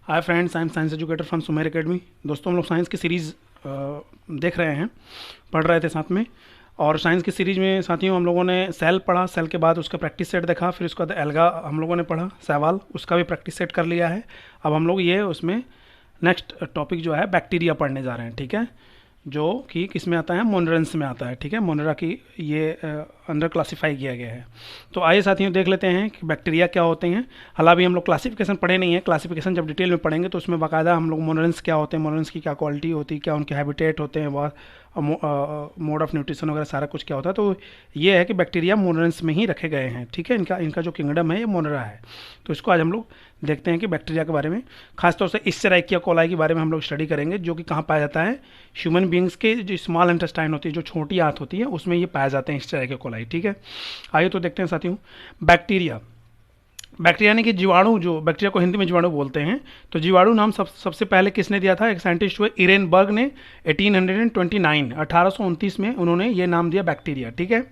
Hi friends, I am science educator from Sumer academy. दोस्तों, हम लोग साइंस की सीरीज़ देख रहे हैं, पढ़ रहे थे साथ में। और साइंस की सीरीज़ में साथियों हम लोगों ने सेल पढ़ा, सेल के बाद उसका प्रैक्टिस सेट देखा, फिर उसके बाद एल्गा हम लोगों ने पढ़ा, सवाल उसका भी प्रैक्टिस सेट कर लिया है। अब हम लोग ये उसमें नेक्स्ट टॉपिक जो है बैक्टीरिया पढ़ने जा रहे हैं, ठीक है, जो कि किस में आता है, मोनरेंस में आता है, ठीक है। मोनेरा की ये अंडर क्लासीफाई किया गया है। तो आइए साथियों देख लेते हैं कि बैक्टीरिया क्या होते हैं। हालांकि हम लोग क्लासिफिकेशन पढ़े नहीं है, क्लासिफिकेशन जब डिटेल में पढ़ेंगे तो उसमें बाकायदा हम लोग मोनरेंस क्या होते हैं, मोनरेंस की क्या क्वालिटी होती है, क्या उनके हैबिटेट होते हैं, वह मोड ऑफ न्यूट्रिशन वगैरह सारा कुछ क्या होता है। तो ये है कि बैक्टीरिया मोनरेंस में ही रखे गए हैं, ठीक है। इनका जो किंगडम है ये मोनेरा है। तो इसको आज हम लोग देखते हैं कि बैक्टीरिया के बारे में, खासतौर से एस्चेरिचिया कोलाई के बारे में हम लोग स्टडी करेंगे, जो कि कहाँ पाया जाता है, ह्यूमन बींग्स के जो स्मॉल इंटेस्टाइन होती है, जो छोटी आंत होती है, उसमें ये पाए जाते हैं एस्चेरिचिया कोलाई, ठीक है। आइए तो देखते हैं साथियों बैक्टीरिया। बैक्टीरिया यानी कि जीवाणु, जो बैक्टीरिया को हिंदी में जीवाणु बोलते हैं। तो जीवाणु नाम सबसे पहले किसने दिया था? एक साइंटिस्ट हुए इरेनबर्ग ने 1829 में उन्होंने ये नाम दिया बैक्टीरिया, ठीक है।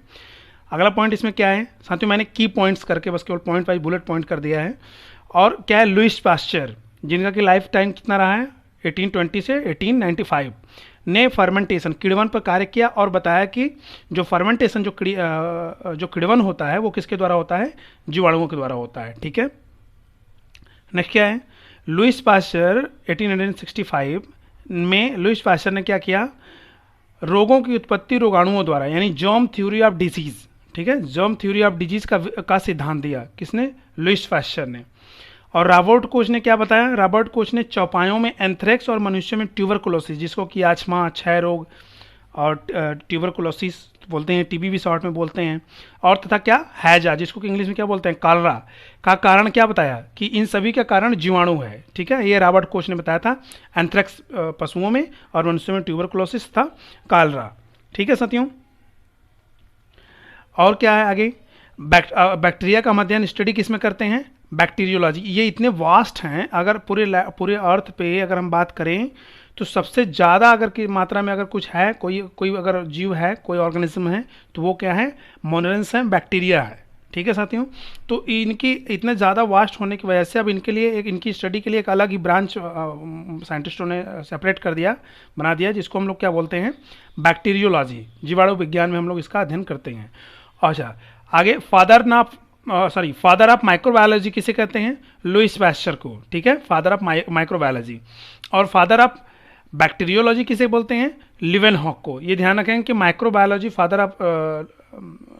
अगला पॉइंट इसमें क्या है साथियों, मैंने की पॉइंट्स करके बस केवल पॉइंट वाइज बुलेट पॉइंट कर दिया है। और क्या है, लुईस पास्चर, जिनका कि लाइफ टाइम कितना रहा है, 1820 से 1895, ने फर्मेंटेशन, किण्वन पर कार्य किया और बताया कि जो फर्मेंटेशन जो किण्वन होता है वो किसके द्वारा होता है, जीवाणुओं के द्वारा होता है, ठीक है। नेक्स्ट क्या है, लुईस पास्चर 1865 में लुईस पास्चर ने क्या किया, रोगों की उत्पत्ति रोगाणुओं द्वारा, यानी जर्म थ्योरी ऑफ डिजीज, ठीक है, जर्म थ्योरी ऑफ डिजीज का सिद्धांत दिया। किसने? लुईस पास्चर ने। और रॉबर्ट कोच ने क्या बताया? रॉबर्ट कोच ने चौपायों में एंथ्रेक्स और मनुष्य में ट्यूबरकुलोसिस, जिसको कि आछमा, क्षय रोग और ट्यूबरकुलोसिस बोलते हैं, टीबी भी शॉर्ट में बोलते हैं, और तथा क्या, हैजा, जिसको कि इंग्लिश में क्या बोलते हैं, कॉलरा, का कारण क्या बताया कि इन सभी का कारण जीवाणु है, ठीक है। ये रॉबर्ट कोच ने बताया था। एंथ्रेक्स पशुओं में और मनुष्यों में ट्यूबरकुलोसिस था कॉलरा, ठीक है साथियों। और क्या है आगे, बैक्टीरिया का अध्ययन स्टडी किस में करते हैं, बैक्टीरियोलॉजी। ये इतने वास्ट हैं, अगर पूरे अर्थ पे अगर हम बात करें तो सबसे ज़्यादा अगर की मात्रा में अगर कुछ है, कोई अगर जीव है, कोई ऑर्गेनिज्म है, तो वो क्या है, मोनरेंस है, बैक्टीरिया है, ठीक है साथियों। तो इनकी इतने ज़्यादा वास्ट होने की वजह से अब इनके लिए इनकी स्टडी के लिए एक अलग ही ब्रांच साइंटिस्टों ने सेपरेट बना दिया, जिसको हम लोग क्या बोलते हैं, बैक्टीरियोलॉजी। जीवाणु विज्ञान में हम लोग इसका अध्ययन करते हैं। अच्छा, आगे फादर ऑफ माइक्रोबायोलॉजी किसे कहते हैं? लुईस पास्चर को, ठीक है, फादर ऑफ माइक्रोबायोलॉजी। और फादर ऑफ बैक्टीरियोलॉजी किसे बोलते हैं? लीवेनहॉक को। ये ध्यान रखें कि microbiology father of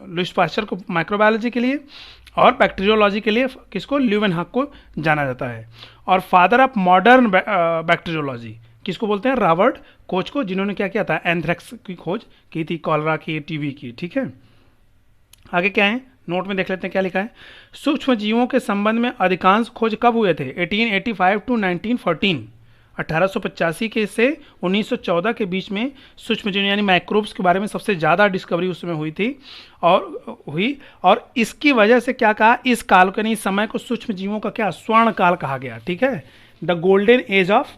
Lewis pasture को माइक्रोबायोलॉजी के लिए, और बैक्टीरियोलॉजी के लिए किसको, लीवेनहॉक को जाना जाता है। और फादर ऑफ मॉडर्न बैक्टीरियोलॉजी किसको बोलते हैं? रॉबर्ट कोच को, जिन्होंने क्या किया था, एंथ्रेक्स की खोज की थी, कॉलरा की, टीबी की, ठीक है। आगे क्या है, नोट में देख लेते हैं क्या लिखा है। सूक्ष्म जीवों के संबंध में अधिकांश खोज कब हुए थे? 1885 टू 1914, 1885 के से 1914 के बीच में सूक्ष्म जीव यानी माइक्रोब्स के बारे में सबसे ज़्यादा डिस्कवरी उस समय हुई थी। और इसकी वजह से क्या कहा, इस काल को, नहीं, समय को सूक्ष्म जीवों का क्या, स्वर्ण काल कहा गया, ठीक है। The golden age of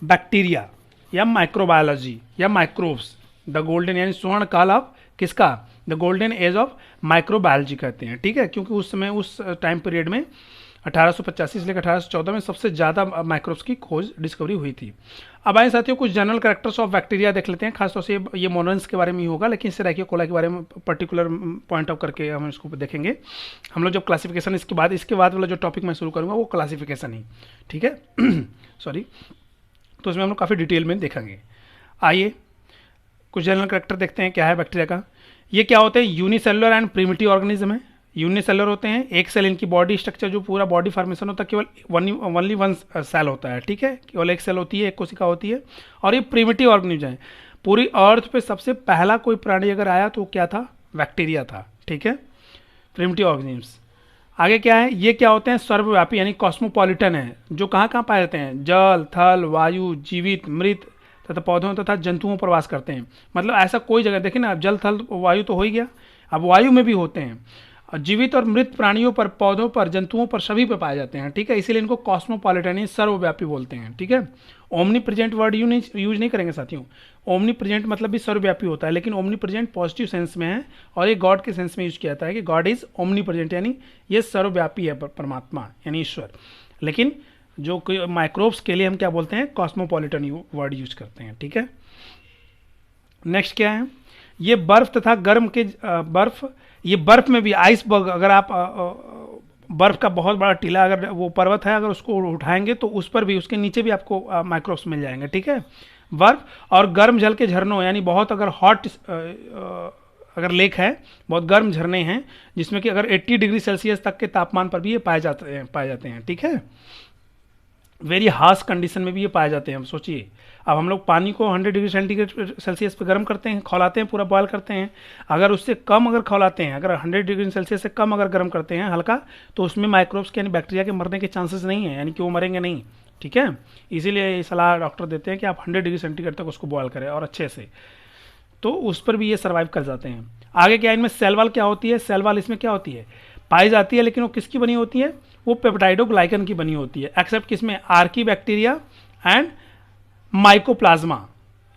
bacteria या माइक्रोबायोलॉजी या माइक्रोब्स, द गोल्डन यानी स्वर्ण काल ऑफ किसका, the golden age of microbiology कहते हैं, ठीक है। क्योंकि उस समय, उस टाइम पीरियड में 1885 से लेकर 1814 में सबसे ज़्यादा माइक्रोब्स की खोज डिस्कवरी हुई थी। अब आए साथियों कुछ जनरल कैरेक्टर्स ऑफ बैक्टीरिया देख लेते हैं। खासतौर से ये मोनरेंस के बारे में ही होगा, लेकिन एस्चेरिचिया कोलाई के बारे में पर्टिकुलर पॉइंट आउट करके हम इसको देखेंगे। हम लोग जब क्लासिफिकेशन इसके बाद वाला जो टॉपिक मैं शुरू करूँगा वो क्लासिफिकेशन ही, ठीक है सॉरी। तो उसमें हम लोग काफ़ी डिटेल में देखेंगे। आइए कुछ जनरल कैरेक्टर देखते हैं क्या है बैक्टीरिया का। ये क्या होते हैं, यूनिसेलुलर एंड प्रिमिटिव ऑर्गेनिज्म है। यूनिसेलुलर होते हैं, एक सेल, इनकी बॉडी स्ट्रक्चर जो पूरा बॉडी फॉर्मेशन होता है केवल ओनली वन सेल होता है, ठीक है, केवल एक सेल होती है, एक कोशिका होती है। और ये प्रिमिटिव ऑर्गेनिज्म है। पूरी अर्थ पे सबसे पहला कोई प्राणी अगर आया तो क्या था, बैक्टीरिया था, ठीक है, प्रिमिटिव ऑर्गेनिज्म्स। आगे क्या है, ये क्या होते हैं, सर्वव्यापी यानी कॉस्मोपॉलिटन है, जो कहाँ कहाँ पाए जाते हैं, जल, थल, वायु, जीवित, मृत तथा पौधों तथा जंतुओं पर वास करते हैं। मतलब ऐसा कोई जगह, देखिए ना, जल, थल, वायु तो हो ही गया, अब वायु में भी होते हैं। जीवित और मृत प्राणियों पर, पौधों पर, जंतुओं पर, सभी पे पाए जाते हैं, ठीक है। इसीलिए इनको कॉस्मोपॉलिटन यानी सर्वव्यापी बोलते हैं, ठीक है। ओमनी प्रेजेंट वर्ड यूज नहीं करेंगे साथियों। ओमनी प्रेजेंट मतलब भी सर्वव्यापी होता है, लेकिन ओमनी प्रेजेंट पॉजिटिव सेंस में है, और ये गॉड के सेंस में यूज किया जाता है कि गॉड इज ओमनी प्रेजेंट, यानी ये सर्वव्यापी है, परमात्मा यानी ईश्वर। लेकिन जो कोई माइक्रोब्स के लिए हम क्या बोलते हैं, कॉस्मोपॉलिटन वर्ड यूज करते हैं, ठीक है। नेक्स्ट क्या है, ये बर्फ तथा गर्म के बर्फ, ये बर्फ में भी आइसबर्ग, अगर आप बर्फ का बहुत बड़ा टीला, अगर वो पर्वत है, अगर उसको उठाएंगे तो उस पर भी, उसके नीचे भी आपको माइक्रोब्स मिल जाएंगे, ठीक है। बर्फ और गर्म जल के झरनों, यानी बहुत अगर हॉट अगर लेक है, बहुत गर्म झरने हैं जिसमें कि अगर 80 डिग्री सेल्सियस तक के तापमान पर भी ये पाए जाते हैं, ठीक है। वेरी हार्श कंडीशन में भी ये पाए जाते हैं। हम सोचिए, अब हम लोग पानी को 100 डिग्री सेंटीग्रेड सेल्सियस पे गर्म करते हैं, खौलाते हैं, पूरा बॉयल करते हैं। अगर उससे कम अगर खौलाते हैं, अगर 100 डिग्री सेल्सियस से कम अगर गर्म करते हैं हल्का, तो उसमें माइक्रोब्स के यानी बैक्टीरिया के मरने के चांसेस नहीं है, यानी कि वो मरेंगे नहीं, ठीक है। इसीलिए ये सलाह डॉक्टर देते हैं कि आप 100 डिग्री सेंटीग्रेड तक उसको बॉयल करें और अच्छे से, तो उस पर भी ये सर्वाइव कर जाते हैं। आगे क्या, इनमें सेल वॉल क्या होती है, सेल वॉल इसमें क्या होती है, पाई जाती है, लेकिन वो किसकी बनी होती है, वो पेप्टाइडोग्लाइकन की बनी होती है, एक्सेप्ट किसमें, आर्की बैक्टीरिया एंड माइकोप्लाज्मा।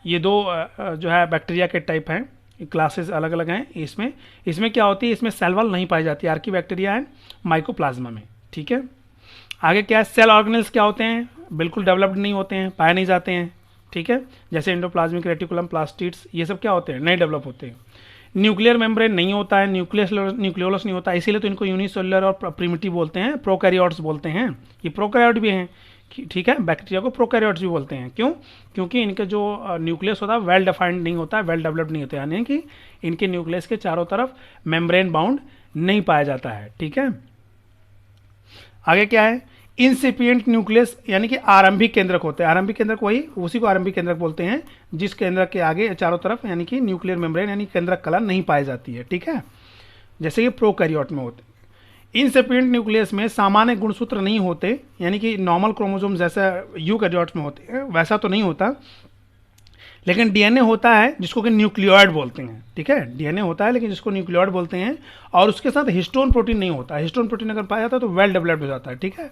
ये दो जो है बैक्टीरिया के टाइप हैं, क्लासेस अलग अलग हैं। इसमें क्या होती है, इसमें सेल वॉल नहीं पाई जाती, आर्की बैक्टीरिया एंड माइकोप्लाज्मा में, ठीक है। आगे क्या है, सेल ऑर्गेनेल्स क्या होते हैं, बिल्कुल डेवलप्ड नहीं होते हैं, पाए नहीं जाते हैं, ठीक है। जैसे एंडोप्लाज्मिक रेटिकुलम, प्लास्टिड्स, ये सब क्या होते हैं, नहीं डेवलप होते हैं। न्यूक्लियर मेम्ब्रेन नहीं होता है, न्यूक्लियोलस नहीं होता, इसीलिए तो इनको यूनिसेलुलर और प्रिमिटिव बोलते हैं, प्रोकैरियोट्स बोलते हैं। ये प्रोकैरियोट भी हैं, ठीक है, बैक्टीरिया को प्रोकैरियोट्स भी बोलते हैं। क्यों, क्योंकि इनके जो न्यूक्लियस होता है वेल डिफाइंड नहीं होता है, वेल डेवलप्ड नहीं होता है, यानी कि इनके न्यूक्लियस के चारों तरफ मेम्ब्रेन बाउंड नहीं पाया जाता है, ठीक है। आगे क्या है, इंसिपिएंट न्यूक्लियस, यानी कि आरंभिक केंद्रक होते हैं। आरंभिक केंद्रक वही, उसी को आरंभिक केंद्रक बोलते हैं जिस केंद्रक के आगे चारों तरफ यानी कि न्यूक्लियर मेम्ब्रेन यानी केंद्रक कला नहीं पाई जाती है, ठीक है, जैसे कि प्रोकैरियोट में होते हैं। इंसिपिएंट न्यूक्लियस में सामान्य गुणसूत्र नहीं होते, यानी कि नॉर्मल क्रोमोसोम जैसा यूकैरियोट्स में होते हैं वैसा तो नहीं होता, लेकिन डीएनए होता है जिसको कि न्यूक्लियोइड बोलते हैं, ठीक है। डीएनए होता है लेकिन जिसको न्यूक्लियोइड बोलते हैं, और उसके साथ हिस्टोन प्रोटीन नहीं होता। हिस्टोन प्रोटीन अगर पाया जाता है तो वेल डेवलप्ड हो जाता है, ठीक है।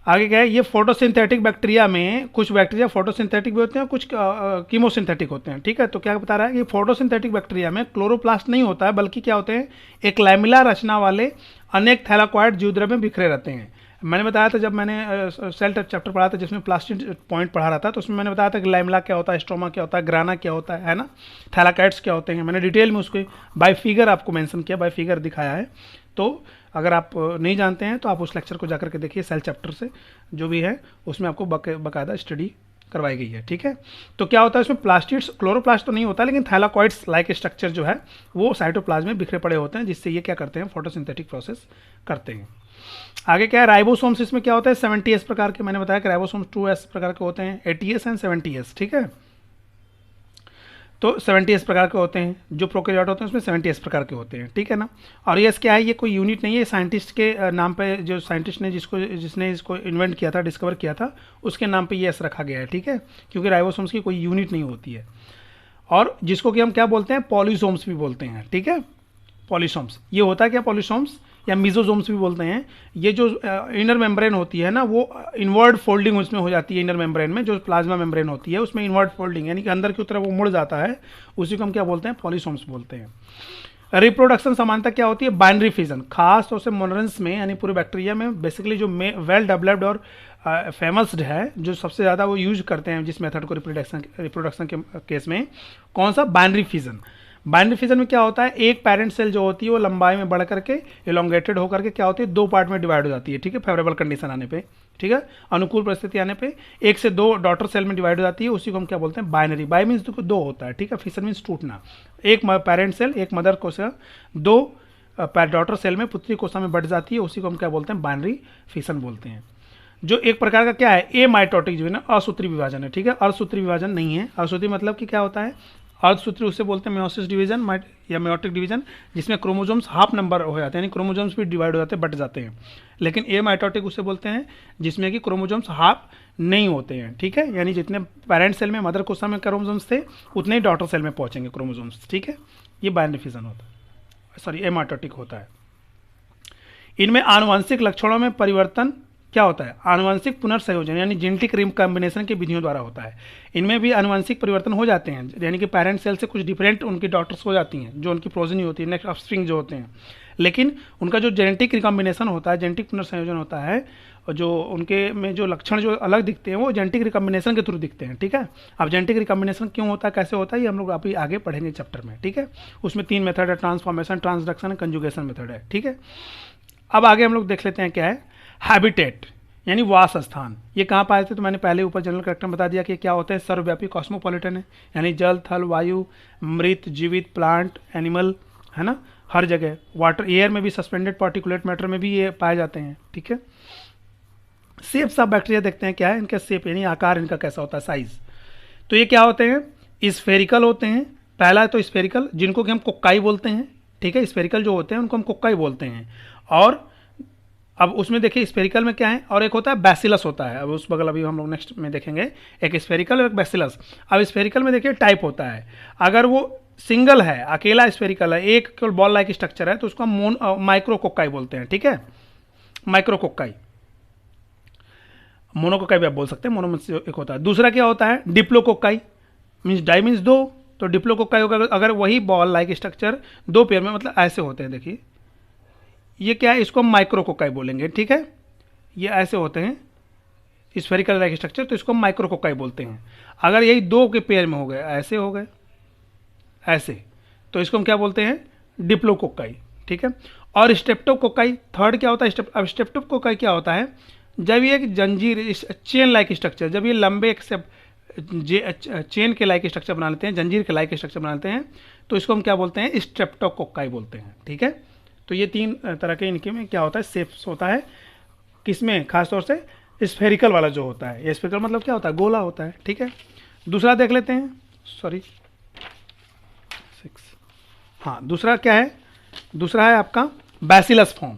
आगे क्या है, ये फोटोसिंथेटिक बैक्टीरिया में, कुछ बैक्टीरिया फोटोसिंथेटिक भी होते हैं, कुछ कीमोसिंथेटिक होते हैं, ठीक है। तो क्या बता रहा है कि फोटोसिंथेटिक बैक्टीरिया में क्लोरोप्लास्ट नहीं होता है, बल्कि क्या होते हैं, एक लैमिला रचना वाले अनेक थैलाकॉइड जीवद्रव्य में बिखरे रहते हैं। मैंने बताया था जब मैंने सेल चैप्टर पढ़ा था जिसमें प्लास्टिक पॉइंट पढ़ा रहा था, तो उसमें मैंने बताया था कि लैमिला क्या होता है, स्ट्रोमा क्या होता है, ग्राना क्या होता है ना, थैलाकाइड्स क्या होते हैं। मैंने डिटेल में उसको बाय फिगर आपको मेंशन किया, बाय फिगर दिखाया है। तो अगर आप नहीं जानते हैं तो आप उस लेक्चर को जाकर के देखिए, सेल चैप्टर से जो भी है उसमें आपको बाकायदा स्टडी करवाई गई है, ठीक है। तो क्या होता है इसमें, प्लास्टिड्स, क्लोरोप्लास्ट तो नहीं होता, लेकिन थैलाकॉइड्स लाइक स्ट्रक्चर जो है वो साइटोप्लाज्म में बिखरे पड़े होते हैं, जिससे ये क्या करते हैं, फोटोसिंथेटिक प्रोसेस करते हैं। आगे क्या है, राइबोसोम्स, इसमें क्या होता है, 70S प्रकार के, मैंने बताया कि राइबोसोम्स 2S प्रकार के होते हैं, 80S एंड 70S, ठीक है। तो 70S प्रकार के होते हैं, जो प्रोकैरियोट होते हैं उसमें 70S प्रकार के होते हैं, ठीक है ना। और ये क्या है, ये कोई यूनिट नहीं है, साइंटिस्ट के नाम पे, जो साइंटिस्ट ने जिसने इसको इन्वेंट किया था, डिस्कवर किया था, उसके नाम पे ये एस रखा गया है, ठीक है, क्योंकि राइबोसोम्स की कोई यूनिट नहीं होती है। और जिसको कि हम क्या बोलते हैं, पॉलीसोम्स भी बोलते हैं, ठीक है। पॉलीसोम्स ये होता है क्या, पॉलीसोम्स या मिजोसोम्स भी बोलते हैं। ये जो इनर मेम्ब्रेन होती है ना, वो इनवर्ड फोल्डिंग उसमें हो जाती है। इनर मेम्ब्रेन में जो प्लाज्मा मेम्ब्रेन होती है उसमें इनवर्ड फोल्डिंग, यानी कि अंदर की तरफ वो मुड़ जाता है, उसी को हम क्या बोलते हैं, पॉलीसोम्स बोलते हैं। रिप्रोडक्शन समानता क्या होती है, बाइनरी फिजन, खास तौर से मोनरेंस में, यानी पूरे बैक्टीरिया में बेसिकली जो वेल डेवलप्ड और फेमस्ड है, जो सबसे ज़्यादा वो यूज करते हैं जिस मेथड को रिप्रोडक्शन के केस में, कौन सा, बाइनरी फिजन। बाइनरी फिजन में क्या होता है, एक पेरेंट सेल जो होती है वो लंबाई में बढ़ करके इलोंगेटेड होकर के क्या होती है, दो पार्ट में डिवाइड हो जाती है, ठीक है, फेवरेबल कंडीशन आने पे, ठीक है, अनुकूल परिस्थिति आने पे एक से दो डॉटर सेल में डिवाइड हो जाती है, उसी को हम क्या बोलते हैं, बाइनरी। बाई मीन्स दो होता है, ठीक है, फिजन मीन्स टूटना। एक पेरेंट सेल, एक मदर कोशिका, दो डॉटर सेल में, पुत्री कोशिका में बढ़ जाती है, उसी को हम क्या बोलते हैं, बाइनरी फिजन बोलते हैं। जो एक प्रकार का क्या है, ए माइटोटिक जो है ना, असूत्री विभाजन है, ठीक है। अर्धसूत्री विभाजन नहीं है। असूत्री मतलब कि क्या होता है, अर्धसूत्री उससे बोलते हैं मेयोसिस डिवीजन या मेयोटिक डिवीजन, जिसमें क्रोमोजोम्स हाफ नंबर हो जाते हैं, यानी क्रोमोजोम्स भी डिवाइड हो जाते हैं, बट जाते हैं। लेकिन ए माइटोटिक उससे बोलते हैं जिसमें कि क्रोमोजोम्स हाफ नहीं होते हैं, ठीक है, यानी जितने पेरेंट सेल में, मदर कोशिका में क्रोमोजोम्स थे उतने ही डॉटर सेल में पहुंचेंगे क्रोमोजोम्स, ठीक है। ये बाइनरी फिजन होता है, सॉरी ए माइटोटिक होता है। इनमें आनुवंशिक लक्षणों में परिवर्तन क्या होता है, आनुवंशिक पुनर्संयोजन यानी जेनेटिक रिकॉम्बिनेशन की विधियों द्वारा होता है। इनमें भी आनुवंशिक परिवर्तन हो जाते हैं, यानी कि पेरेंट सेल से कुछ डिफरेंट उनकी डॉटर्स हो जाती हैं, जो उनकी प्रोजेनी होती है, नेक्स्ट ऑफस्प्रिंग जो होते हैं, लेकिन उनका जो जेनेटिक रिकॉम्बिनेशन होता है, जेनेटिक पुनर्संयोजन होता है, जो उनके में जो लक्षण जो अलग दिखते हैं वो जेनेटिक रिकॉम्बिनेशन के थ्रू दिखते हैं, ठीक है। अब जेनेटिक रिकॉम्बिनेशन क्यों होता है, कैसे होता है, ये हम लोग अभी आगे पढ़ेंगे चैप्टर में, ठीक है। उसमें 3 मेथड है, ट्रांसफॉर्मेशन, ट्रांसडक्शन, कंजुगेशन मेथड है, ठीक है। अब आगे हम लोग देख लेते हैं क्या है हैबिटेट, यानी वास स्थान। ये कहाँ पाए थे, तो मैंने पहले ऊपर जनरल कैरेक्टर बता दिया कि क्या होता है, सर्वव्यापी कॉस्मोपॉलिटन है, यानी जल, थल, वायु, मृत, जीवित, प्लांट, एनिमल, है ना, हर जगह। वाटर, एयर में भी, सस्पेंडेड पार्टिकुलेट मैटर में भी ये पाए जाते हैं, ठीक है। शेप्स ऑफ बैक्टीरिया देखते हैं क्या है इनका शेप, यानी आकार इनका कैसा होता है, साइज। तो ये क्या होते हैं, स्फेरिकल होते हैं। पहला है तो स्फेरिकल, जिनको कि हम कोक्काई बोलते हैं, ठीक है। स्फेरिकल जो होते हैं उनको हम कोक्काई बोलते हैं। और अब उसमें देखिए स्फेरिकल में क्या है, और एक होता है बैसिलस होता है, अब उस बगल अभी हम लोग नेक्स्ट में देखेंगे, एक स्फेरिकल और एक बैसिलस। अब स्फेरिकल में देखिए टाइप होता है, अगर वो सिंगल है, अकेला स्फेरिकल है, एक केवल बॉल लाइक स्ट्रक्चर है, तो उसको हम माइक्रोकोक्काई बोलते हैं, ठीक है, माइक्रोकोक्काई। मोनोकोक्काई भी आप बोल सकते हैं, मोनो में एक होता है। दूसरा क्या होता है, डिप्लोकोक्काई, मीन्स डाई मीन्स दो, तो डिप्लोकोक्काई होगा अगर वही बॉल लाइक स्ट्रक्चर दो पेयर में, मतलब ऐसे होते हैं, देखिए ये क्या है, इसको हम माइक्रोकोक्काई बोलेंगे, ठीक है। ये ऐसे होते हैं स्फेरिकल लाइक स्ट्रक्चर, तो इसको हम माइक्रोकोक्काई बोलते हैं। अगर यही दो के पेयर में हो गए, ऐसे हो गए, ऐसे, तो इसको हम क्या बोलते हैं, डिप्लोकोक्काई, ठीक है। और स्ट्रेप्टोकोक्काई थर्ड क्या होता है, अब स्ट्रेप्टोकोक्काई क्या होता है, जब ये एक जंजीर चेन लाइक स्ट्रक्चर, जब ये लंबे चेन के लाइक स्ट्रक्चर बना लेते हैं, जंजीर के लाइक स्ट्रक्चर बना लेते हैं, तो इसको हम क्या बोलते हैं, स्ट्रेप्टोकोक्काई बोलते हैं, ठीक है। तो ये 3 तरह के इनके में क्या होता है, शेप्स होता है, किसमें, खासतौर से स्फेरिकल वाला जो होता है। ये स्फेरिकल मतलब क्या होता है, गोला होता है, ठीक है। दूसरा देख लेते हैं, सॉरी 6, हाँ दूसरा क्या है, दूसरा है आपका बैसिलस फॉर्म।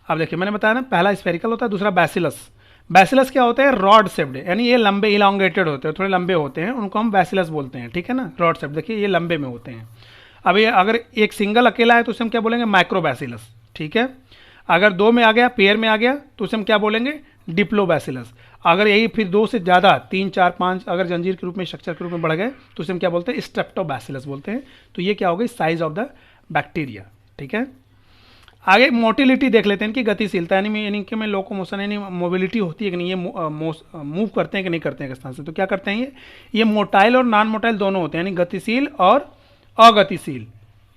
अब देखिए मैंने बताया ना, पहला स्फेरिकल होता है, दूसरा बैसिलस। बैसिलस क्या होता है, रॉड शेप्ड, यानी ये लंबे इलांगेटेड होते हैं, थोड़े लंबे होते हैं, उनको हम बैसिलस बोलते हैं, ठीक है ना, रॉड शेप्ड, देखिए ये लंबे में होते हैं। अब ये अगर एक सिंगल अकेला है तो उसे हम क्या बोलेंगे, माइक्रोबैसिलस, ठीक है। अगर 2 में आ गया, पेयर में आ गया, तो उसे हम क्या बोलेंगे, डिप्लोबैसिलस। अगर यही फिर 2 से ज़्यादा, 3, 4, 5 अगर जंजीर के रूप में, स्ट्रक्चर के रूप में बढ़ गए, तो उसे हम क्या बोलते हैं, स्ट्रेप्टोबैसिलस बोलते हैं। तो ये क्या हो गई, साइज ऑफ द बैक्टीरिया, ठीक है। आगे मोटिलिटी देख लेते हैं, इनकी गतिशीलता, यानी इनके में लोकोमोशन, यानी मोबिलिटी होती है कि नहीं, ये मूव करते हैं कि नहीं करते हैं किस तरह से। तो क्या करते हैं, ये मोटाइल और नॉन मोटाइल दोनों होते हैं, यानी गतिशील और अगतिशील,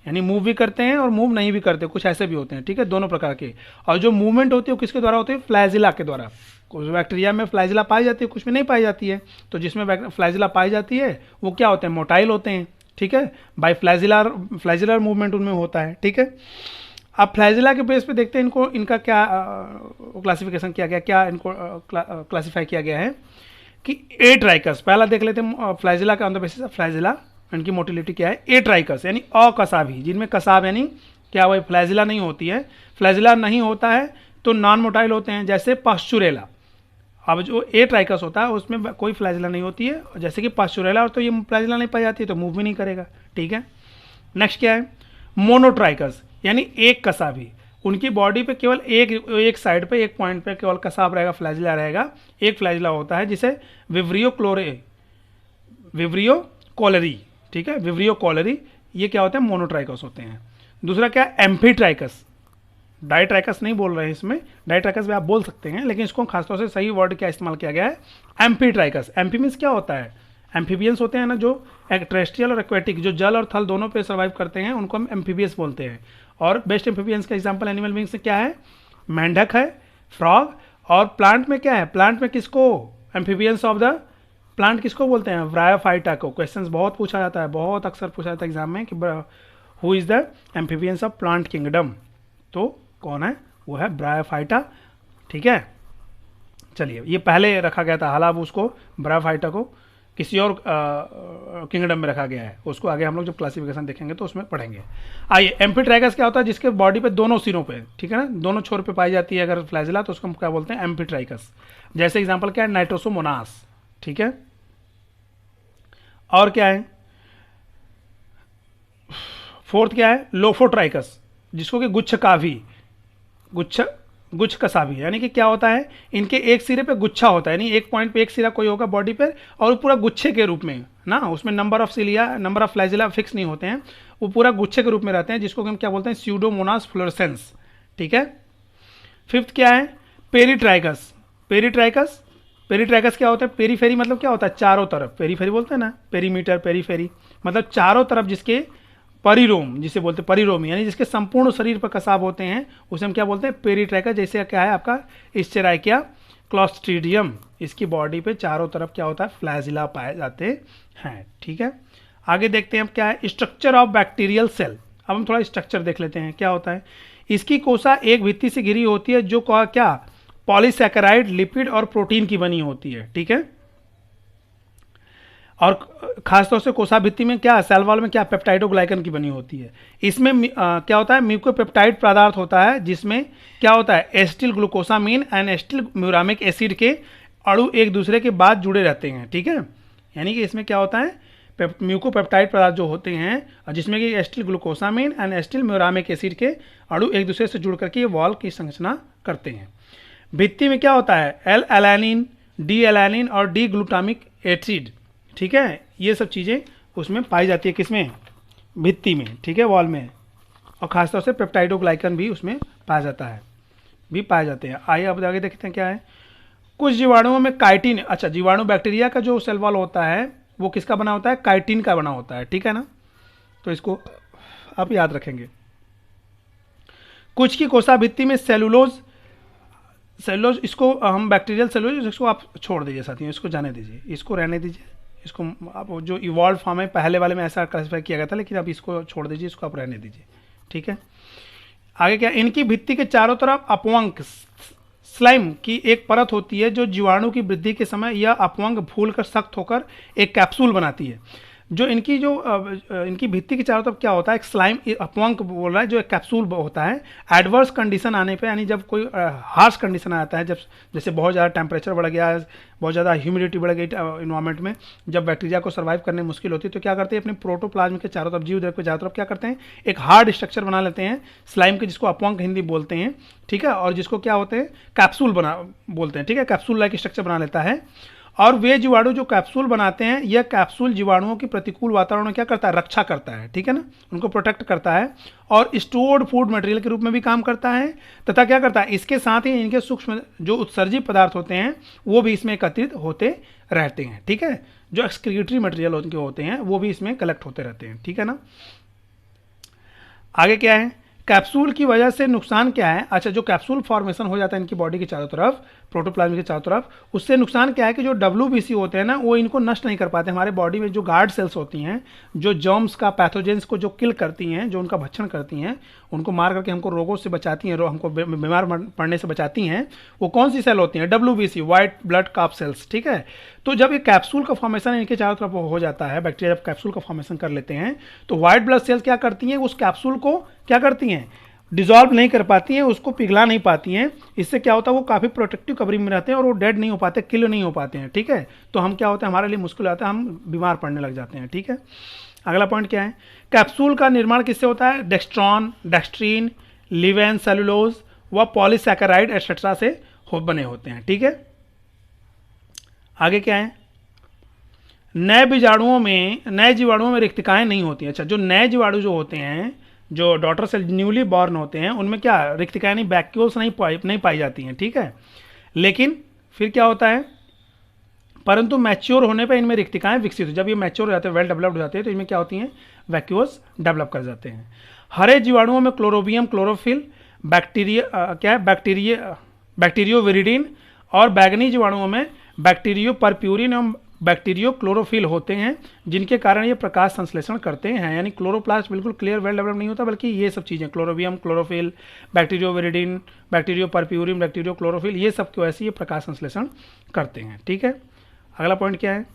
यानी मूव भी करते हैं और मूव नहीं भी करते, कुछ ऐसे भी होते हैं, ठीक है, दोनों प्रकार के। और जो मूवमेंट होती है वो किसके द्वारा होती है, फ्लैजिला के द्वारा। कुछ बैक्टीरिया में फ्लैजिला पाई जाती है, कुछ में नहीं पाई जाती है। तो जिसमें फ्लैजिला पाई जाती है वो क्या होते हैं, मोटाइल होते हैं, ठीक है, बाई फ्लैजिलर मूवमेंट उनमें होता है, ठीक है। अब फ्लैजिला के बेस पे देखते हैं इनको, इनका क्या क्लासिफिकेशन किया गया, क्या इनको क्लासीफाई किया गया है कि ए ट्राइकस। पहला देख लेते हैं फ्लैजिला का on the basis of flagella, इनकी मोटिलिटी क्या है, ए ट्राइकस, यानी अकसाभी, जिनमें कसाब यानी क्या, वही फ्लैजिला नहीं होती है। फ्लैजिला नहीं होता है तो नॉन मोटाइल होते हैं, जैसे पास्चुरेला। अब जो ए ट्राइकस होता है उसमें कोई फ्लैजिला नहीं होती है, जैसे कि पास्चुरेला, और तो ये फ्लैजिला नहीं पाई जाती है तो मूव भी नहीं करेगा, ठीक है। नेक्स्ट क्या है, मोनोट्राइकस, यानी एक कसाभी, उनकी बॉडी पे केवल एक साइड पे, एक पॉइंट पे केवल कसाब रहेगा, फ्लैजिला रहेगा, एक फ्लैजिला होता है, जिसे विब्रियो कोलेरी, ठीक है, विब्रियो कोलेरी, ये क्या होते हैं, मोनोट्राइकस होते हैं। दूसरा क्या है, एम्फीट्राइकस, डाइट्राइकस नहीं बोल रहे हैं इसमें, डाइट्राइकस भी आप बोल सकते हैं, लेकिन इसको खासतौर से सही वर्ड क्या इस्तेमाल किया गया है, एम्फीट्राइकस। एम्फी मीन्स क्या होता है, एम्फीबियंस होते हैं ना, जो टेरेस्ट्रियल और एक्वेटिक, जो जल और थल दोनों पे सर्वाइव करते हैं, उनको हम एम्फीबियस बोलते हैं। और बेस्ट एम्फीबियंस का एग्जांपल एनिमल बींग्स में क्या है, मेंढक है, फ्रॉग। और प्लांट में क्या है, प्लांट में किसको, एम्फीबियंस ऑफ द प्लांट किसको बोलते हैं, ब्रायोफाइटा को। क्वेश्चंस बहुत पूछा जाता है, बहुत अक्सर पूछा जाता है एग्जाम में कि who is the amphibians of plant kingdom, तो कौन है, वो है ब्रायोफाइटा, ठीक है। चलिए, ये पहले रखा गया था, हालांकि उसको ब्रायोफाइटा को किसी और किंगडम में रखा गया है, उसको आगे हम लोग जब क्लासिफिकेशन देखेंगे तो उसमें पढ़ेंगे। आइए, एम्फीट्राइकस क्या होता है, जिसके बॉडी पे दोनों सिरों पे, ठीक है ना, दोनों छोर पे पाई जाती है अगर फ्लैजिला, तो उसको हम क्या बोलते हैं, एम्फीट्राइकस। जैसे एग्जांपल क्या है, नाइट्रोसोमोनास, ठीक है। और क्या है, फोर्थ क्या है, लोफोट्राइकस, जिसको कि गुच्छ कसाभी, यानी कि क्या होता है, इनके एक सिरे पे गुच्छा होता है, यानी एक पॉइंट पे एक सिरा कोई होगा बॉडी पे, और पूरा गुच्छे के रूप में ना, उसमें नंबर ऑफ फ्लैजिला फिक्स नहीं होते हैं, वो पूरा गुच्छे के रूप में रहते हैं, जिसको हम क्या बोलते हैं, स्यूडोमोनास फ्लोरेसेंस, ठीक है। फिफ्थ क्या है, पेरीट्राइकस, पेरीट्राइकस, पेरीट्राइकस क्या होता है, पेरीफेरी मतलब क्या होता है, चारों तरफ, पेरीफेरी बोलते हैं ना, पेरीमीटर, पेरीफेरी मतलब चारों तरफ जिसके परिरोम, जिसे बोलते हैं परिरोम, यानी जिसके संपूर्ण शरीर पर कसाब होते हैं, उसे हम क्या बोलते हैं, पेरीट्राइकस। जैसे क्या है आपका एस्चेराइकिया क्लॉस्ट्रीडियम, इसकी बॉडी पे चारों तरफ क्या होता है, फ्लैजिला पाए जाते हैं। ठीक है, आगे देखते हैं अब क्या है, स्ट्रक्चर ऑफ बैक्टीरियल सेल। अब हम थोड़ा स्ट्रक्चर देख लेते हैं क्या होता है। इसकी कोसा एक भित्ति से घिरी होती है जो क्या पॉलीसैकेराइड, लिपिड और प्रोटीन की बनी होती है। ठीक है, और खासतौर से कोसा भित्ति में क्या, सेल वॉल में क्या, पेप्टाइडोग्लाइकन की बनी होती है। इसमें क्या होता है, म्यूकोपेप्टाइड पदार्थ होता है जिसमें क्या होता है, acetyl glucosamine and acetyl muramic acid के अणु एक दूसरे के बाद जुड़े रहते हैं। ठीक है, यानी कि इसमें क्या होता है, म्यूकोपेप्टाइड पदार्थ जो होते हैं जिसमें कि acetyl glucosamine and acetyl muramic acid के अणु एक दूसरे से जुड़ करके ये वॉल की संरचना करते हैं। भित्ति में क्या होता है, एल एलानिन, डी एलानिन और डी ग्लूटामिक एसिड। ठीक है, ये सब चीज़ें उसमें पाई जाती है, किसमें, भित्ति में। ठीक है, वॉल में, और खासतौर से पेप्टाइडोग्लाइकन भी उसमें पाया जाता है, भी पाए जाते हैं। आइए अब आगे देखते हैं क्या है। कुछ जीवाणुओं में काइटिन, अच्छा जीवाणु बैक्टीरिया का जो सेल वॉल होता है वो किसका बना होता है, काइटिन का बना होता है। ठीक है ना, तो इसको आप याद रखेंगे। कुछ की कोसा भित्ति में सेलुलोज, सेलुलोज इसको हम बैक्टीरियल सेलुलोज, इसको आप छोड़ दीजिए साथियों, इसको जाने दीजिए, इसको रहने दीजिए, इसको आप जो इवॉल्व फॉर्म है पहले वाले में ऐसा क्लासिफाई किया गया था, लेकिन आप इसको छोड़ दीजिए, इसको आप रहने दीजिए। ठीक है, आगे क्या, इनकी भित्ति के चारों तरफ अपवंक स्लाइम की एक परत होती है जो जीवाणु की वृद्धि के समय यह अपवंक फूलकर सख्त होकर एक कैप्सूल बनाती है। जो इनकी भित्ति के चारों तरफ क्या होता है, एक स्लाइम अपवंक बोल रहा है जो एक कैप्सूल होता है। एडवर्स कंडीशन आने पे, यानी जब कोई हार्श कंडीशन आता है, जब जैसे बहुत ज़्यादा टेम्परेचर बढ़ गया, बहुत ज़्यादा ह्यूमिडिटी बढ़ गई इन्वायरमेंट में, जब बैक्टीरिया को सर्वाइव करने में मुश्किल होती है, तो क्या करते हैं, अपने प्रोटोप्लाज्म के चारों तरफ, जीव द्रव्य के चारों तरफ क्या करते हैं, एक हार्ड स्ट्रक्चर बना लेते हैं स्लाइम के, जिसको अपवंक हिंदी बोलते हैं। ठीक है, और जिसको क्या होते हैं, कैप्सूल बना बोलते हैं। ठीक है, कैप्सूल लाइक स्ट्रक्चर बना लेता है। और वे जीवाणु जो कैप्सूल बनाते हैं, यह कैप्सूल जीवाणुओं की प्रतिकूल वातावरण में क्या करता है, रक्षा करता है। ठीक है ना, उनको प्रोटेक्ट करता है और स्टोर्ड फूड मटेरियल के रूप में भी काम करता है, तथा क्या करता है, इसके साथ ही इनके सूक्ष्म जो उत्सर्जित पदार्थ होते हैं वो भी इसमें एकत्रित होते रहते हैं। ठीक है, जो एक्सक्रीटरी मटेरियल उनके होते हैं वो भी इसमें कलेक्ट होते रहते हैं। ठीक है ना, आगे क्या है, कैप्सूल की वजह से नुकसान क्या है। अच्छा, जो कैप्सूल फॉर्मेशन हो जाता है इनकी बॉडी के चारों तरफ, प्रोटोप्लाज्म के चारों तरफ, उससे नुकसान क्या है कि जो WBC होते हैं ना, वो इनको नष्ट नहीं कर पाते। हमारे बॉडी में जो गार्ड सेल्स होती हैं, जो जर्म्स का, पैथोजेंस को जो किल करती हैं, जो उनका भक्षण करती हैं, उनको मार करके हमको रोगों से बचाती हैं, हमको बीमार पड़ने से बचाती हैं, वो कौन सी सेल होती हैं, WBC, white blood carp cells. ठीक है, तो जब ये कैप्सूल का फॉर्मेशन इनके चारों तरफ हो जाता है, बैक्टीरिया जब कैप्सूल का फॉर्मेशन कर लेते हैं, तो व्हाइट ब्लड सेल्स क्या करती हैं, उस कैप्सूल को क्या करती हैं, डिजॉल्व नहीं कर पाती हैं, उसको पिघला नहीं पाती हैं। इससे क्या होता है, वो काफ़ी प्रोटेक्टिव कवरिंग में रहते हैं और वो डेड नहीं हो पाते, किल नहीं हो पाते हैं। ठीक है, तो हम क्या होता है, हमारे लिए मुश्किल आता है, हम बीमार पड़ने लग जाते हैं। ठीक है, अगला पॉइंट क्या है, कैप्सूल का निर्माण किससे होता है, डेक्स्ट्रॉन, डेक्स्ट्रीन, लिवेन, सेलुलोज व पॉलीसैकेराइड एटसेट्रा से बने होते हैं। ठीक है, आगे क्या है, नए जीवाणुओं में रिक्तिकाएं नहीं होती हैं। अच्छा, जो नए जीवाणु जो होते हैं, जो डॉटर सेल न्यूली बॉर्न होते हैं, उनमें क्या रिक्तिकाएं नहीं, वैक्यूल्स नहीं पाई जाती हैं। ठीक है, लेकिन फिर क्या होता है, परंतु मैच्योर होने पर इनमें रिक्तिकाएं विकसित हो, जब ये मैच्योर हो जाते हैं, वेल डेवलप्ड हो जाते हैं, तो इनमें क्या होती हैं, वैक्यूल्स डेवलप कर जाते हैं। हरे जीवाणुओं में क्लोरोबियम, क्लोरोफिल, बैक्टीरियोविरिडिन और बैगनी जीवाणुओं में बैक्टीरियो परप्यूरिन एवं बैक्टीरियो क्लोरोफिल होते हैं, जिनके कारण ये प्रकाश संश्लेषण करते हैं। यानी क्लोरोप्लास्ट बिल्कुल क्लियर वेल डेवलप नहीं होता, बल्कि ये सब चीज़ें, Chlorobium, chlorophyll, बैक्टीरियोविरिडिन, bacterio परप्यूरिन, bacterio chlorophyll, ये सब की वजह से ये प्रकाश संश्लेषण करते हैं। ठीक है, अगला पॉइंट क्या है,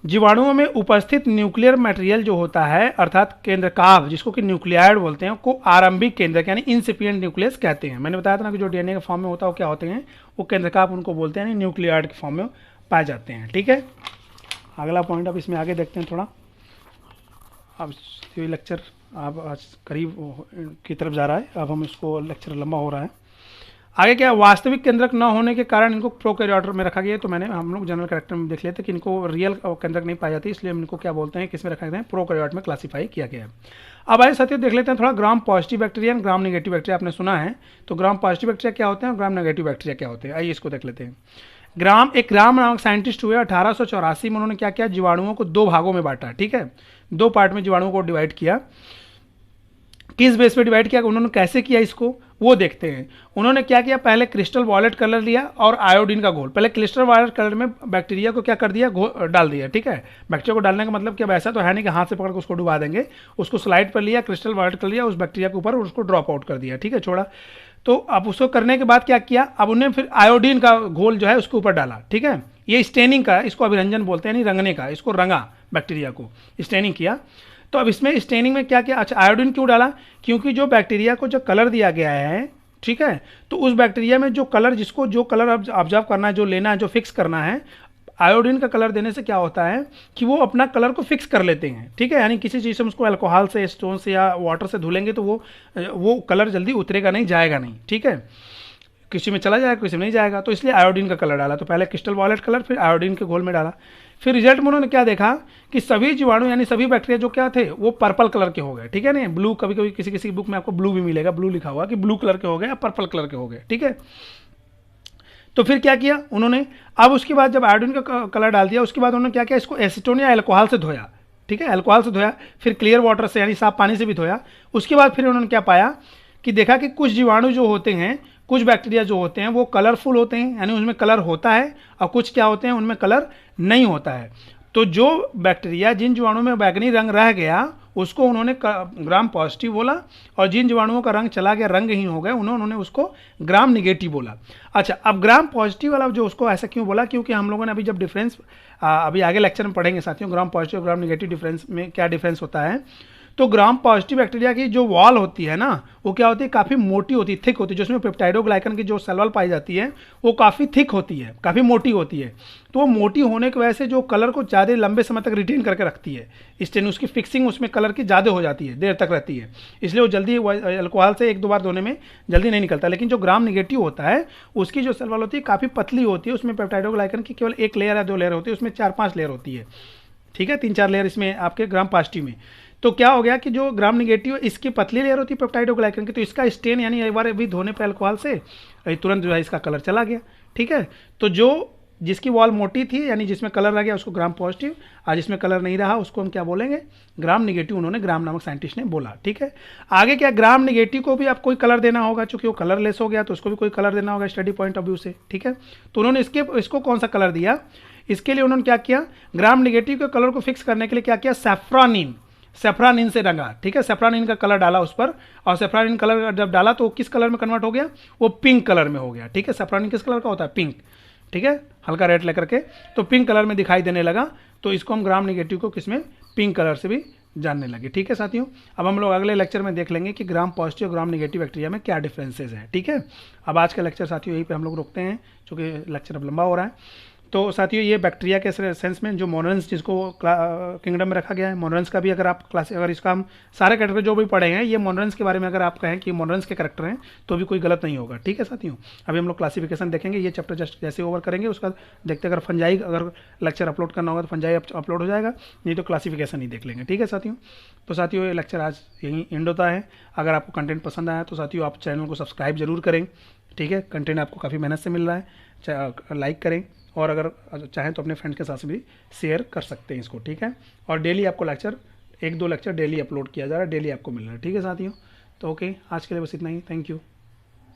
जीवाणुओं में उपस्थित न्यूक्लियर मटेरियल जो होता है, अर्थात केंद्रकाभ, जिसको कि न्यूक्लियाइड बोलते हैं, को आरंभिक केंद्रक यानी इंसिपिएंट न्यूक्लियस कहते हैं। मैंने बताया था ना कि जो डीएनए के फॉर्म में होता है वो क्या होते हैं, वो केंद्रकाभ उनको बोलते हैं, यानी न्यूक्लियाइड के फॉर्म में पाए जाते हैं। ठीक है, अगला पॉइंट अब इसमें आगे देखते हैं थोड़ा। अब ये लेक्चर अब आज करीब की तरफ जा रहा है, अब हम इसको लेक्चर लंबा हो रहा है, आगे क्या, वास्तविक केंद्रक न होने के कारण इनको प्रोकैरियोट में रखा गया है। तो मैंने हम लोग जनरल कैरेक्टर में देख लेते कि इनको रियल केंद्रक नहीं पाई जाती, इसलिए हम इनको क्या बोलते हैं, किस में रखा गया है, प्रोकैरियोट में क्लासीफाई किया गया है। अब आइए साथियों देख लेते हैं थोड़ा gram positive bacteria and gram negative bacteria. आपने सुना है, तो ग्राम पॉजिटिव बैक्टीरिया क्या होते हैं और ग्राम नेगेटिव बैक्टीरिया क्या होते हैं, आइए इसको देख लेते हैं। ग्राम नामक साइंटिस्ट हुए 1884 में। उन्होंने क्या किया, जीवाणुओं को दो भागों में बांटा, ठीक है, दो पार्ट में जीवाणुओं को डिवाइड किया। किस बेस पे डिवाइड किया, उन्होंने कैसे किया इसको वो देखते हैं। उन्होंने क्या किया, पहले क्रिस्टल वॉयलेट कलर लिया और आयोडीन का घोल। पहले क्रिस्टल वॉयलेट कलर में बैक्टीरिया को क्या कर दिया, डाल दिया, ठीक है। बैक्टीरिया को डालने का मतलब क्या, वैसा तो है नहीं कि हाथ से पकड़ के उसको डुबा देंगे, उसको स्लाइड पर लिया, क्रिस्टल वॉयलेट कर लिया उस बैक्टीरिया के ऊपर और उसको ड्रॉप आउट कर दिया, ठीक है, छोड़ा। तो अब उसको करने के बाद क्या किया, अब उन्हें फिर आयोडीन का घोल जो है उसके ऊपर डाला, ठीक है। ये स्टेनिंग का, इसको अभिरंजन बोलते हैं, यानी रंगने का, इसको रंगा बैक्टीरिया को, स्टेनिंग किया। तो अब इसमें स्टेनिंग में क्या किया, अच्छा आयोडीन क्यों डाला, क्योंकि जो बैक्टीरिया को जो कलर दिया गया है, ठीक है, तो उस बैक्टीरिया में जो कलर, जिसको जो कलर ऑब्जर्व करना है, जो लेना है, जो फिक्स करना है, आयोडीन का कलर देने से क्या होता है कि वो अपना कलर को फिक्स कर लेते हैं, ठीक है। यानी किसी चीज़ से उसको अल्कोहल से, स्टोन से या वाटर से धुलेंगे तो वो कलर जल्दी उतरेगा नहीं, जाएगा नहीं, ठीक है, किसी में चला जाएगा किसी में नहीं जाएगा। तो इसलिए आयोडीन का कलर डाला। तो पहले क्रिस्टल वॉयलेट कलर, फिर आयोडीन के घोल में डाला। फिर रिजल्ट में उन्होंने क्या देखा कि सभी जीवाणु यानी सभी बैक्टीरिया जो क्या थे वो पर्पल कलर के हो गए, ठीक है ना। ब्लू, कभी कभी किसी किसी बुक में आपको ब्लू भी मिलेगा, ब्लू लिखा हुआ कि ब्लू कलर के हो गए या पर्पल कलर के हो गए, ठीक है। तो फिर क्या किया उन्होंने, अब उसके बाद जब आयोडीन का कलर डाल दिया, उसके बाद उन्होंने क्या किया, इसको एसीटोन या अल्कोहल से धोया, ठीक है, अल्कोहल से धोया, फिर क्लियर वाटर से यानी साफ पानी से भी धोया। उसके बाद फिर उन्होंने क्या पाया कि देखा कि कुछ जीवाणु जो होते हैं, कुछ बैक्टीरिया जो होते हैं वो कलरफुल होते हैं, यानी उसमें कलर होता है, और कुछ क्या होते हैं उनमें कलर नहीं होता है। तो जो बैक्टीरिया, जिन जीवाणुओं में बैगनी रंग रह गया उसको उन्होंने ग्राम पॉजिटिव बोला, और जिन जीवाणुओं का रंग चला गया, रंगहीन हो गए, उन्होंने उसको ग्राम निगेटिव बोला। अच्छा, अब ग्राम पॉजिटिव वाला जो उसको ऐसा क्यों बोला, क्योंकि हम लोगों ने अभी जब डिफरेंस अभी आगे लेक्चर में पढ़ेंगे साथियों, ग्राम पॉजिटिव और ग्राम निगेटिव डिफरेंस में क्या डिफरेंस होता है। तो ग्राम पॉजिटिव बैक्टीरिया की जो वॉल होती है ना, वो क्या होती है, काफ़ी मोटी होती है, थिक होती है। जो उसमें पेप्टाइडोग्लाइकन की जो सेल वॉल पाई जाती है वो काफ़ी थिक होती है, काफ़ी मोटी होती है। तो वो मोटी होने की वजह से जो कलर को ज़्यादा लंबे समय तक रिटेन करके रखती है, इसलिए उसकी फिक्सिंग उसमें कलर की ज़्यादा हो जाती है, देर तक रहती है, इसलिए वो जल्दी अल्कोहल से एक दो बार धोने में जल्दी नहीं निकलता। लेकिन जो ग्राम निगेटिव होता है उसकी जो सेल वॉल होती है काफ़ी पतली होती है, उसमें पेप्टाइडोग्लाइकन की केवल एक लेयर या दो लेयर होती है, उसमें 4-5 लेयर होती है, ठीक है, 3-4 लेयर इसमें आपके ग्राम पॉजिटिव में। तो क्या हो गया कि जो ग्राम निगेटिव इसकी पतली लेयर होती है पेप्टाइडोग्लाइकन की, तो इसका स्टेन यानी एक बार अभी धोने पे अल्कोहल से तुरंत जो है इसका कलर चला गया, ठीक है। तो जो जिसकी वॉल मोटी थी यानी जिसमें कलर रह गया उसको ग्राम पॉजिटिव, और जिसमें कलर नहीं रहा उसको हम क्या बोलेंगे, ग्राम निगेटिव, उन्होंने ग्राम नामक साइंटिस्ट ने बोला, ठीक है। आगे क्या, ग्राम निगेटिव को भी आप कोई कलर देना होगा, चूंकि वो कलरलेस हो गया तो उसको भी कोई कलर देना होगा स्टडी पॉइंट ऑफ व्यू से, ठीक है। तो उन्होंने इसको कौन सा कलर दिया, इसके लिए उन्होंने क्या किया, ग्राम निगेटिव के कलर को फिक्स करने के लिए क्या किया, सेफ्रानिन से रंगा, ठीक है, सेफ्रानिन का कलर डाला उस पर, और सेफ्रानिन कलर जब डाला तो वो किस कलर में कन्वर्ट हो गया, वो पिंक कलर में हो गया, ठीक है। सेफ्रानिन किस कलर का होता है, पिंक, ठीक है, हल्का रेड लेकर के, तो पिंक कलर में दिखाई देने लगा। तो इसको हम ग्राम निगेटिव को किसमें, पिंक कलर से भी जानने लगे, ठीक है साथियों। अब हम लोग अगले लेक्चर में देख लेंगे कि ग्राम पॉजिटिव और ग्राम निगेटिव बैक्टीरिया में क्या डिफरेंसेस है, ठीक है। अब आज का लेक्चर साथियों यहीं पे हम लोग रुकते हैं, क्योंकि लेक्चर अब लंबा हो रहा है। तो साथियों ये बैक्टीरिया के सेंस में जो मोनोरेंस जिसको किंगडम में रखा गया है, मोनोरेंस का भी अगर आप क्लास, अगर इसका हम सारे कैरेक्टर जो भी पढ़े हैं, ये मोनोरेंस के बारे में अगर आप कहें कि मोनोरेंस के कैरेक्टर हैं तो भी कोई गलत नहीं होगा, ठीक है साथियों। अभी हम लोग क्लासिफिकेशन देखेंगे, ये चैप्टर जस्ट जैसे ओवर करेंगे उसका देखते अगर फंजाई अगर लेक्चर अपलोड करना होगा तो फंजाई अपलोड हो जाएगा, नहीं तो क्लासिफिकेशन ही देख लेंगे, ठीक है साथियों। तो साथियों ये लेक्चर आज यहीं एंड होता है। अगर आपको कंटेंट पसंद आया तो साथियों आप चैनल को सब्सक्राइब जरूर करें, ठीक है। कंटेंट आपको काफ़ी मेहनत से मिल रहा है, लाइक करें, और अगर चाहें तो अपने फ्रेंड के साथ भी शेयर कर सकते हैं इसको, ठीक है। और डेली आपको लेक्चर 1-2 लेक्चर डेली अपलोड किया जा रहा है, डेली आपको मिल रहा है, ठीक है साथियों। तो ओके, आज के लिए बस इतना ही, थैंक यू।